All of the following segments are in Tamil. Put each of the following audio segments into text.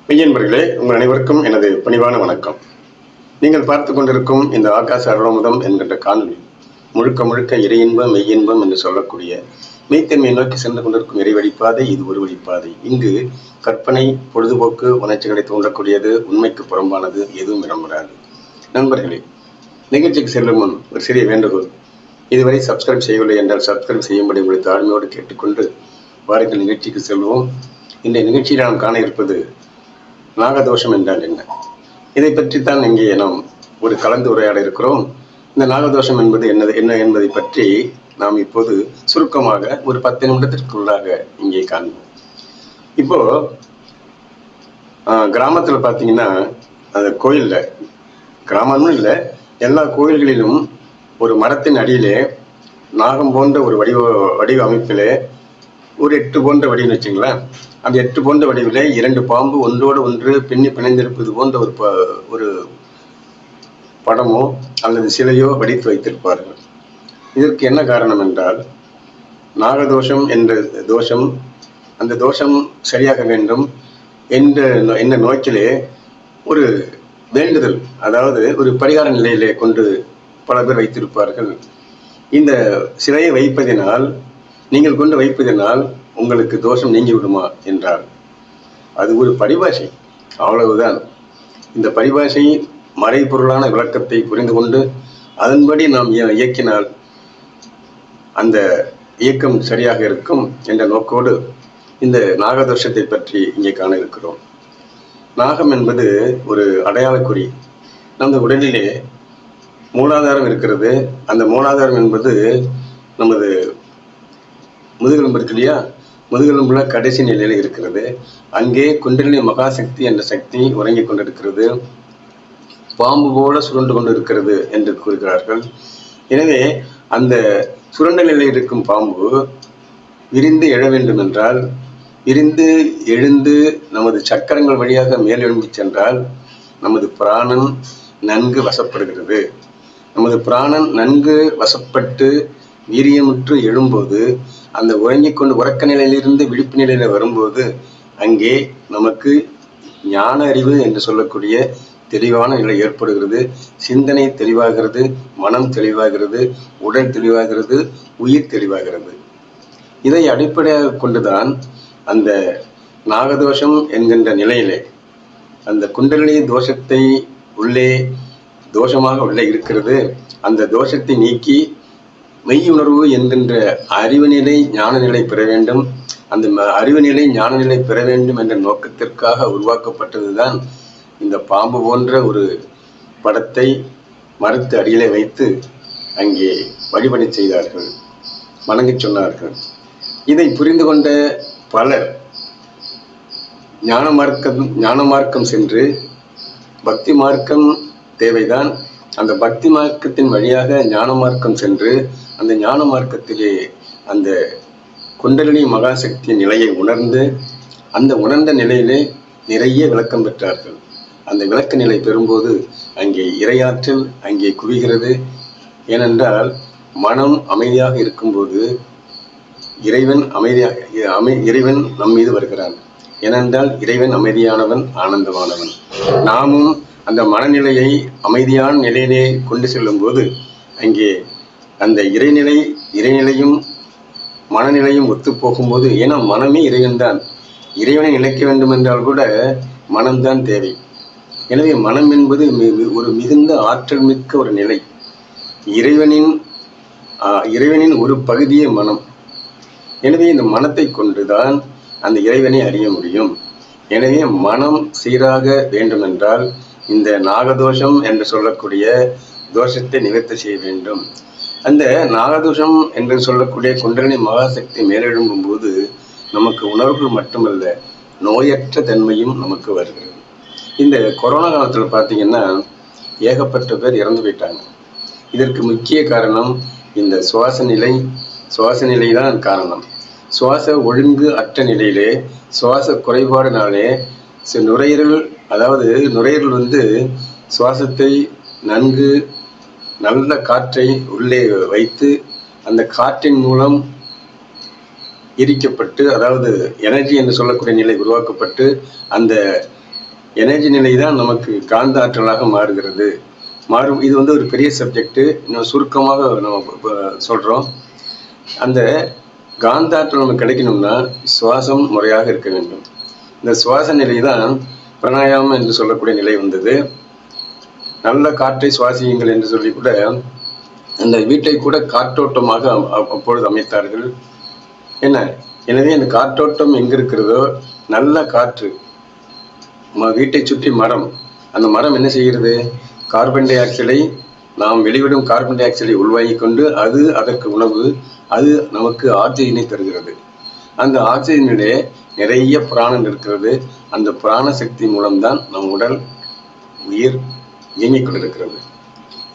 மெய்யன்பர்களே, உங்கள் அனைவருக்கும் எனது பணிவான வணக்கம். நீங்கள் பார்த்து கொண்டிருக்கும் இந்த ஆகாச அருளமுதம் என்கின்ற காணொலி முழுக்க முழுக்க இறையின்பம் மெய்யின்பம் என்று சொல்லக்கூடிய மெய்த்தன்மையை நோக்கி சென்று கொண்டிருக்கும் இறை வழிப்பாதை. இது ஒரு வழிப்பாதை. இங்கு கற்பனை, பொழுதுபோக்கு, உணர்ச்சிகளை தூண்டக்கூடியது, உண்மைக்கு புறம்பானது எதுவும் இடம்பெறாது. நண்பர்களே, நிகழ்ச்சிக்கு செல்லும் முன் ஒரு சிறிய வேண்டுகோள். இதுவரை சப்ஸ்கிரைப் செய்யவில்லை என்றால் சப்ஸ்கிரைப் செய்யும்படி உங்களை தாழ்மையோடு கேட்டுக்கொண்டு வாருங்கள் நிகழ்ச்சிக்கு செல்வோம். இந்த நிகழ்ச்சியில் நாம் காண இருப்பது நாகதோஷம் என்றால் என்ன? இதை பற்றித்தான் இங்கே நாம் ஒரு கலந்துரையாட இருக்கிறோம். இந்த நாகதோஷம் என்பது என்ன என்பதை பற்றி நாம் இப்போது சுருக்கமாக ஒரு 10 நிமிடத்திற்குள்ளாக இங்கே காண்போம். இப்போ கிராமத்துல பாத்தீங்கன்னா, அந்த கோயில்ல, கிராமமும் இல்லை, எல்லா கோயில்களிலும் ஒரு மரத்தின் அடியிலே நாகம் போன்ற ஒரு வடிவ அமைப்பிலே ஒரு 8 போன்ற வடிவம் வச்சுங்களேன். அந்த 8 போன்ற வடிவிலே 2 பாம்பு ஒன்றோடு ஒன்று பின்னி பிணைந்திருப்பது போன்ற ஒரு படமோ அல்லது சிலையோ வடித்து வைத்திருப்பார்கள். இதற்கு என்ன காரணம் என்றால், நாகதோஷம் என்ற தோஷம், அந்த தோஷம் சரியாக வேண்டும் என்ற நோக்கிலே ஒரு வேண்டுதல், அதாவது ஒரு பரிகார நிலையிலே கொண்டு பல பேர் வைத்திருப்பார்கள். இந்த சிலையை வைப்பதினால், நீங்கள் கொண்டு வைப்பதனால் உங்களுக்கு தோஷம் நீங்கி விடுமா என்றால் அது ஒரு பரிபாஷை, அவ்வளவுதான். இந்த பரிபாஷை மறைபொருளான விளக்கத்தை புரிந்து கொண்டு அதன்படி நாம் இயக்கினால் அந்த இயக்கம் சரியாக இருக்கும் என்ற நோக்கோடு இந்த நாகதோஷத்தை பற்றி இங்கே காண இருக்கிறோம். நாகம் என்பது ஒரு அடையாளக்குறி. நமது உடலிலே மூலாதாரம் இருக்கிறது. அந்த மூலாதாரம் என்பது நமது முதுகெலும்பு இருக்கு இல்லையா, முதுகெலும்புல கடைசி நிலையில இருக்கிறது. அங்கே குண்டலினி மகாசக்தி என்ற சக்தி உறங்கிக் கொண்டிருக்கிறது. பாம்பு போல சுருண்டு கொண்டு இருக்கிறது என்று கூறுகிறார்கள். எனவே அந்த சுருண்ட நிலையில் இருக்கும் பாம்பு விரிந்து எழ வேண்டும் என்றால், விரிந்து எழுந்து நமது சக்கரங்கள் வழியாக மேலெழும்பி சென்றால் நமது பிராணன் நன்கு வசப்படுகிறது. நமது பிராணன் நன்கு வசப்பட்டு வீரியமுற்று எழும்போது, அந்த உறங்கிக் கொண்டு உறக்க நிலையிலிருந்து விழிப்பு நிலையில வரும்போது அங்கே நமக்கு ஞான அறிவு என்று சொல்லக்கூடிய தெளிவான நிலை ஏற்படுகிறது. சிந்தனை தெளிவாகிறது, மனம் தெளிவாகிறது, உடல் தெளிவாகிறது, உயிர் தெளிவாகிறது. இதை அடிப்படையாக கொண்டுதான் அந்த நாகதோஷம் என்கின்ற நிலையிலே அந்த குண்டலினி தோஷத்தை தோஷமாக உள்ளே இருக்கிறது. அந்த தோஷத்தை நீக்கி மெய்யுணர்வு என்கின்ற அறிவு நிலை, ஞான நிலை பெற வேண்டும். அந்த அறிவு நிலை, ஞான நிலை பெற வேண்டும் என்ற நோக்கத்திற்காக உருவாக்கப்பட்டதுதான் இந்த பாம்பு போன்ற ஒரு படத்தை மரத்து அடியிலே வைத்து அங்கே வழிபடை செய்தார்கள், வணங்கி சொன்னார்கள். இதை புரிந்து கொண்ட பலர் ஞான மார்க்கம் சென்று, பக்தி மார்க்கம் தேவைதான், அந்த பக்தி மார்க்கத்தின் வழியாக ஞான மார்க்கம் சென்று, அந்த ஞான மார்க்கத்திலே அந்த குண்டலினி மகாசக்தியின் நிலையை உணர்ந்து, அந்த உணர்ந்த நிலையிலே நிறைய விளக்கம் பெற்றார்கள். அந்த விளக்க நிலை பெறும்போது அங்கே இறையாற்றல் அங்கே குவிகிறது. ஏனென்றால் மனம் அமைதியாக இருக்கும்போது இறைவன் நம் மீது வருகிறான். ஏனென்றால் இறைவன் அமைதியானவன், ஆனந்தமானவன். நாமும் அந்த மனநிலையை அமைதியான நிலையிலே கொண்டு செல்லும் போது அங்கே அந்த இறைநிலையும் மனநிலையும் ஒத்து போகும்போது, ஏன்னா மனமே இறைவன் தான். இறைவனை நினைக்க வேண்டும் என்றால் கூட மனம்தான் தேவை. எனவே மனம் என்பது ஒரு மிகுந்த ஆற்றல் மிக்க ஒரு நிலை. இறைவனின் ஒரு பகுதியே மனம். எனவே இந்த மனத்தை கொண்டுதான் அந்த இறைவனை அறிய முடியும். எனவே மனம் சீராக வேண்டும் என்றால் இந்த நாகதோஷம் என்று சொல்லக்கூடிய தோஷத்தை நிவர்த்தி செய்ய வேண்டும். அந்த நாகதோஷம் என்று சொல்லக்கூடிய குண்டலினி மகாசக்தி மேலெழும்பும் போது நமக்கு உணர்வுகள் மட்டுமல்ல, நோயற்ற தன்மையும் நமக்கு வருகிறது. இந்த கொரோனா காலத்தில் பார்த்தீங்கன்னா ஏகப்பட்ட பேர் இறந்து போயிட்டாங்க. இதற்கு முக்கிய காரணம் இந்த சுவாச நிலை தான் காரணம். சுவாச ஒழுங்கு அற்ற நிலையிலே, சுவாச குறைபாடுனாலே நுரையீரல் சுவாசத்தை நல்ல காற்றை உள்ளே வைத்து அந்த காற்றின் மூலம் எரிக்கப்பட்டு, அதாவது எனர்ஜி என்று சொல்லக்கூடிய நிலை உருவாக்கப்பட்டு அந்த எனர்ஜி நிலை தான் நமக்கு காந்த ஆற்றலாக மாறுகிறது. இது வந்து ஒரு பெரிய சப்ஜெக்ட். இன்னும் சுருக்கமாக நம்ம சொல்றோம். அந்த காந்த ஆற்றல் நமக்கு கிடைக்கணும்னா சுவாசம் முறையாக இருக்க வேண்டும். இந்த சுவாச நிலை தான் பிராணாயாமம் என்று சொல்லக்கூடிய நிலை வந்தது. நல்ல காற்றை சுவாசியுங்கள் என்று சொல்லி கூட அந்த வீட்டை கூட காற்றோட்டமாக அப்பொழுது அமைத்தார்கள். என்ன, எனவே அந்த காற்றோட்டம் எங்க இருக்கிறதோ, நல்ல காற்று, வீட்டை சுற்றி மரம், அந்த மரம் என்ன செய்கிறது, கார்பன் டை ஆக்சைடை, நாம் வெளிவிடும் கார்பன் டை ஆக்சைடை உள்வாங்கிக் கொண்டு அது அதற்கு உணவு, அது நமக்கு ஆக்சிஜனை தருகிறது. அந்த ஆக்சிஜனிலே நிறைய பிராணன் இருக்கிறது. அந்த பிராண சக்தி மூலம்தான் நம் உடல் உயிர் இயங்கிக் கொண்டிருக்கிறது.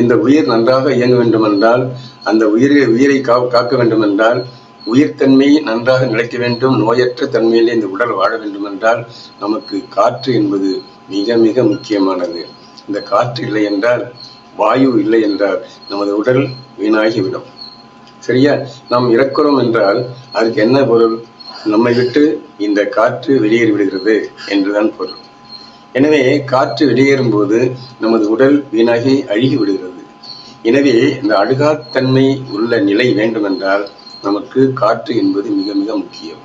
இந்த உயிர் நன்றாக இயங்க வேண்டும் என்றால், அந்த உயிரை காக்க வேண்டும் என்றால், உயிர்த்தன்மை நன்றாக நிலைக்க வேண்டும், நோயற்ற தன்மையிலே இந்த உடல் வாழ வேண்டும் என்றால் நமக்கு காற்று என்பது மிக மிக முக்கியமானது. இந்த காற்று இல்லை என்றால், வாயு இல்லை என்றால் நமது உடல் வீணாகிவிடும். சரியா? நாம் இறக்கிறோம் என்றால் அதுக்கு என்ன பொருள்? நம்மை விட்டு இந்த காற்று வெளியேறி விடுகிறது என்றுதான் பொருள். எனவே காற்று வெளியேறும் போது நமது உடல் வீணாகி அழுகி விடுகிறது. எனவே இந்த அழுகாத்தன்மை உள்ள நிலை வேண்டுமென்றால் நமக்கு காற்று என்பது மிக மிக முக்கியம்.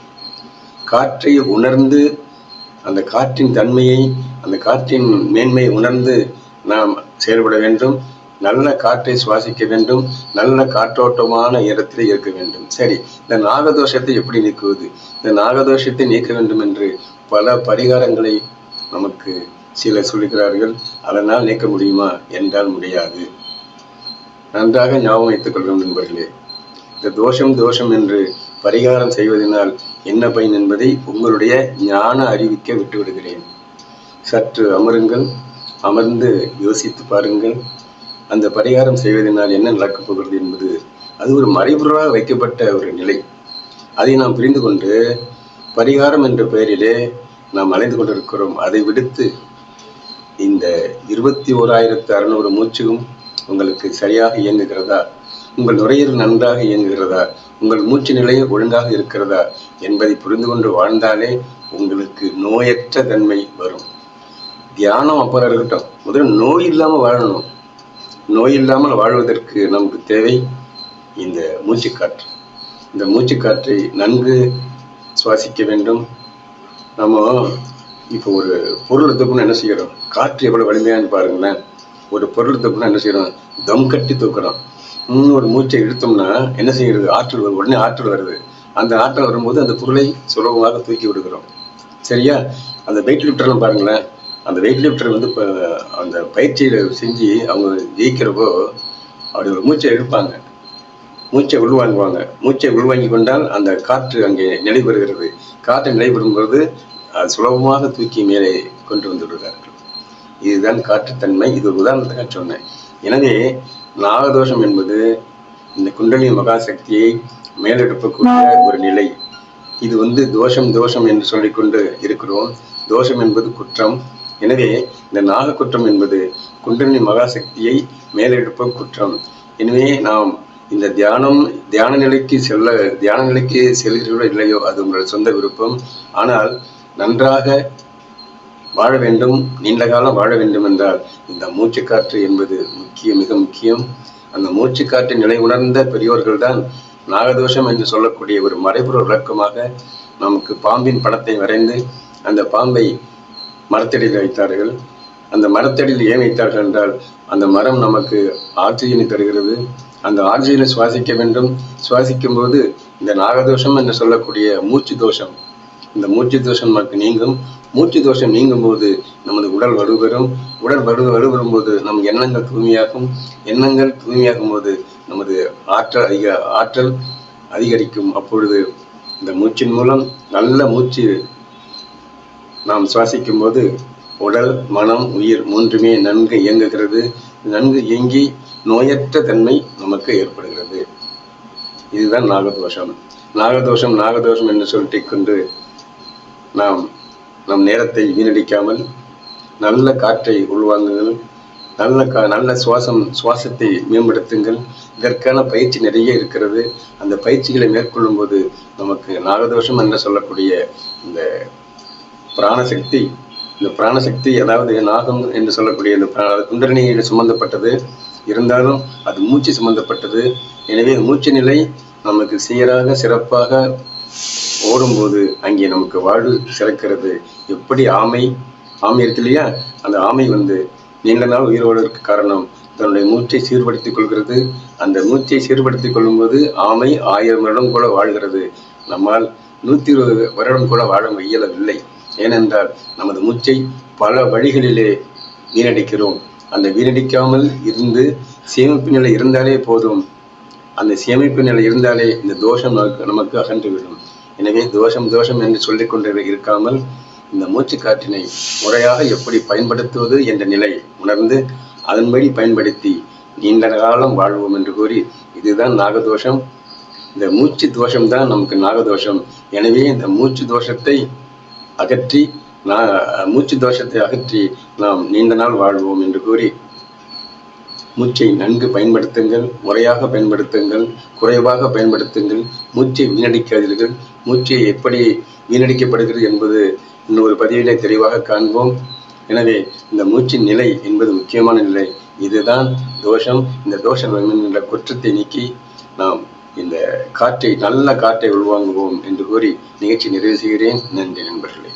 காற்றை உணர்ந்து, அந்த காற்றின் தன்மையை, அந்த காற்றின் மேன்மையை உணர்ந்து நாம் செயல்பட வேண்டும். நல்ல காற்றை சுவாசிக்க வேண்டும். நல்ல காற்றோட்டமான இடத்திலே இருக்க வேண்டும். சரி, இந்த நாகதோஷத்தை எப்படி நீக்குவது? இந்த நாகதோஷத்தை நீக்க வேண்டும் என்று பல பரிகாரங்களை நமக்கு சிலர் சொல்லுகிறார்கள். அதனால் நீக்க முடியுமா என்றால் முடியாது. நன்றாக ஞாபகம் வைத்துக் கொள்ளும் நண்பர்களே. இந்த தோஷம் என்று பரிகாரம் செய்வதனால் என்ன பயன் என்பதை உங்களுடைய ஞான அறிவிக்க விட்டுவிடுகிறேன். சற்று அமருங்கள், அமர்ந்து யோசித்து பாருங்கள். அந்த பரிகாரம் செய்வதனால் என்ன நடக்கப் போகிறது என்பது அது ஒரு மறைபொருளாக வைக்கப்பட்ட ஒரு நிலை. அதை நாம் புரிந்து கொண்டு பரிகாரம் என்ற பெயரிலே நாம் அலைந்து கொண்டிருக்கிறோம். அதை விடுத்து இந்த 21,600 மூச்சும் உங்களுக்கு சரியாக இயங்குகிறதா, உங்கள் நுரையீரல் நன்றாக இயங்குகிறதா, உங்கள் மூச்சு நிலை ஒழுங்காக இருக்கிறதா என்பதை புரிந்து கொண்டு வாழ்ந்தாலே உங்களுக்கு நோயற்ற தன்மை வரும். தியானம் அப்புறம் இருக்கட்டும், முதல்ல நோய் இல்லாமல் வாழணும். நோய் இல்லாமல் வாழ்வதற்கு நமக்கு தேவை இந்த மூச்சுக்காற்று. இந்த மூச்சுக்காற்றை நன்கு சுவாசிக்க வேண்டும். நம்ம இப்போ ஒரு பொருள் எடுத்துக்கணும், என்ன செய்யறோம்? காற்று எவ்வளவு வலிமையான்னு பாருங்களேன். ஒரு பொருள் எடுத்துக்கணும், என்ன செய்யறோம்? தம் கட்டி தூக்குறோம். ஒரு மூச்சை இழுத்தோம்னா என்ன செய்யறது? ஆற்றல் வரும். உடனே ஆற்றல் வருது. அந்த ஆற்றல் வரும்போது அந்த பொருளை சுலபமாக தூக்கி விடுகிறோம். சரியா? அந்த வெயிட் லிஃப்டர்லாம் பாருங்களேன். அந்த வெயிட் லிஃப்டர் வந்து இப்போ அந்த பயிற்சியை செஞ்சு அவங்க ஜெயிக்கிறப்போ அப்படி ஒரு மூச்சை இழுப்பாங்க, மூச்சை உள்வாங்குவாங்க. மூச்சை உள்வாங்கி கொண்டால் அந்த காற்று அங்கே நிலைபெறுகிறது. காற்று நிலைபெறும்போது அது சுலபமாக தூக்கி மேலே கொண்டு வந்து விடுகிறார்கள். இதுதான் காற்றுத்தன்மை. இது ஒரு உதாரணத்துக்காக சொன்னேன். எனவே நாகதோஷம் என்பது இந்த குண்டலினி மகாசக்தியை மேலெடுப்பக்கூடிய ஒரு நிலை. இது வந்து தோஷம் என்று சொல்லிக்கொண்டு இருக்கிறோம். தோஷம் என்பது குற்றம். எனவே இந்த நாக குற்றம் என்பது குண்டலினி மகாசக்தியை மேலெடுப்பும் குற்றம். எனவே நாம் இந்த தியான நிலைக்கு செல்கிறீர்களோ இல்லையோ அது உங்கள் சொந்த விருப்பம். ஆனால் நன்றாக வாழ வேண்டும், நீண்ட காலம் வாழ வேண்டும் என்றால் இந்த மூச்சுக்காற்று என்பது மிக முக்கியம். அந்த மூச்சுக்காற்று நிலை உணர்ந்த பெரியோர்கள் தான் நாகதோஷம் என்று சொல்லக்கூடிய ஒரு மறைபொருள் விளக்கமாக நமக்கு பாம்பின் படத்தை வரைந்து அந்த பாம்பை மரத்தடியில் வைத்தார்கள். அந்த மரத்தடியில் ஏன் வைத்தார்கள் என்றால் அந்த மரம் நமக்கு ஆக்சிஜனை தருகிறது. அந்த ஆக்சிஜனை சுவாசிக்க வேண்டும். சுவாசிக்கும் போது இந்த நாகதோஷம் என்று சொல்லக்கூடிய மூச்சு தோஷம், இந்த மூச்சு தோஷம் நமக்கு நீங்கும். மூச்சு தோஷம் நீங்கும் போது நமது உடல் வலுப்பெறும். உடல் வலுப்பெறும் போது நம் எண்ணங்கள் தூய்மையாகும். எண்ணங்கள் தூய்மையாகும் போது நமது ஆற்றல் அதிகரிக்கும். அப்பொழுது இந்த மூச்சின் மூலம் நல்ல மூச்சு நாம் சுவாசிக்கும் போது உடல், மனம், உயிர் மூன்றுமே நன்கு இயங்குகிறது. நன்கு இயங்கி நோயற்ற தன்மை நமக்கு ஏற்படுகிறது. இதுதான் நாகதோஷம். நாகதோஷம் என்று சொல்லிட்டு கொண்டு நாம் நம் நேரத்தை வீணடிக்காமல் நல்ல காற்றை உள்வாங்குங்கள். நல்ல சுவாசத்தை மேம்படுத்துங்கள். இதற்கான பயிற்சி நிறைய இருக்கிறது. அந்த பயிற்சிகளை மேற்கொள்ளும் போது நமக்கு நாகதோஷம் என்று சொல்லக்கூடிய இந்த பிராணசக்தி இந்த பிராணசக்தி, அதாவது நாகம் என்று சொல்லக்கூடிய இந்த குண்டலினியில் சுமந்தப்பட்டது இருந்தாலும் அது மூச்சு சம்பந்தப்பட்டது. எனவே மூச்சு நிலை நமக்கு சீராக சிறப்பாக ஓடும்போது அங்கே நமக்கு வாழ்வு சிறக்கிறது. எப்படி ஆமை இருக்கு இல்லையா, அந்த ஆமை நீண்ட நாள் உயிரோடுவதற்கு காரணம் தன்னுடைய மூச்சை சீர்படுத்திக் கொள்கிறது. அந்த மூச்சை சீர்படுத்திக் கொள்ளும்போது ஆமை 1000 வருடம் கூட வாழ்கிறது. நம்மால் 120 வருடம் கூட வாழ இயலவில்லை. ஏனென்றால் நமது மூச்சை பல வழிகளிலே வீணடிக்கிறோம். அந்த வீணடிக்காமல் இருந்து சேமிப்பு நிலை இருந்தாலே போதும். அந்த சேமிப்பு நிலை இருந்தாலே இந்த தோஷம் நமக்கு அகன்றுவிடும். எனவே தோஷம் என்று சொல்லிக் கொண்டு இருக்காமல் இந்த மூச்சு காற்றினை முறையாக எப்படி பயன்படுத்துவது என்ற நிலை உணர்ந்து அதன்படி பயன்படுத்தி நீண்ட காலம் வாழ்வோம் என்று கூறி, இதுதான் நாகதோஷம். இந்த மூச்சு தோஷம்தான் நமக்கு நாகதோஷம். எனவே இந்த மூச்சு தோஷத்தை அகற்றி நாம் நீண்ட நாள் வாழ்வோம் என்று கூறி, மூச்சை நன்கு பயன்படுத்துங்கள், முறையாக பயன்படுத்துங்கள், குறைவாக பயன்படுத்துங்கள், மூச்சை வீணடிக்காதீர்கள். மூச்சை எப்படி வீணடிக்கப்படுகிறது என்பது இன்னொரு பதிவிலே தெளிவாக காண்போம். எனவே இந்த மூச்சின் நிலை என்பது முக்கியமான நிலை. இதுதான் தோஷம். இந்த தோஷம் என்ற குற்றத்தை நீக்கி நாம் இந்த நல்ல காற்றை உள்வாங்குவோம் என்று கூறி நிகழ்ச்சி நிறைவு செய்கிறேன். நன்றி நண்பர்களே.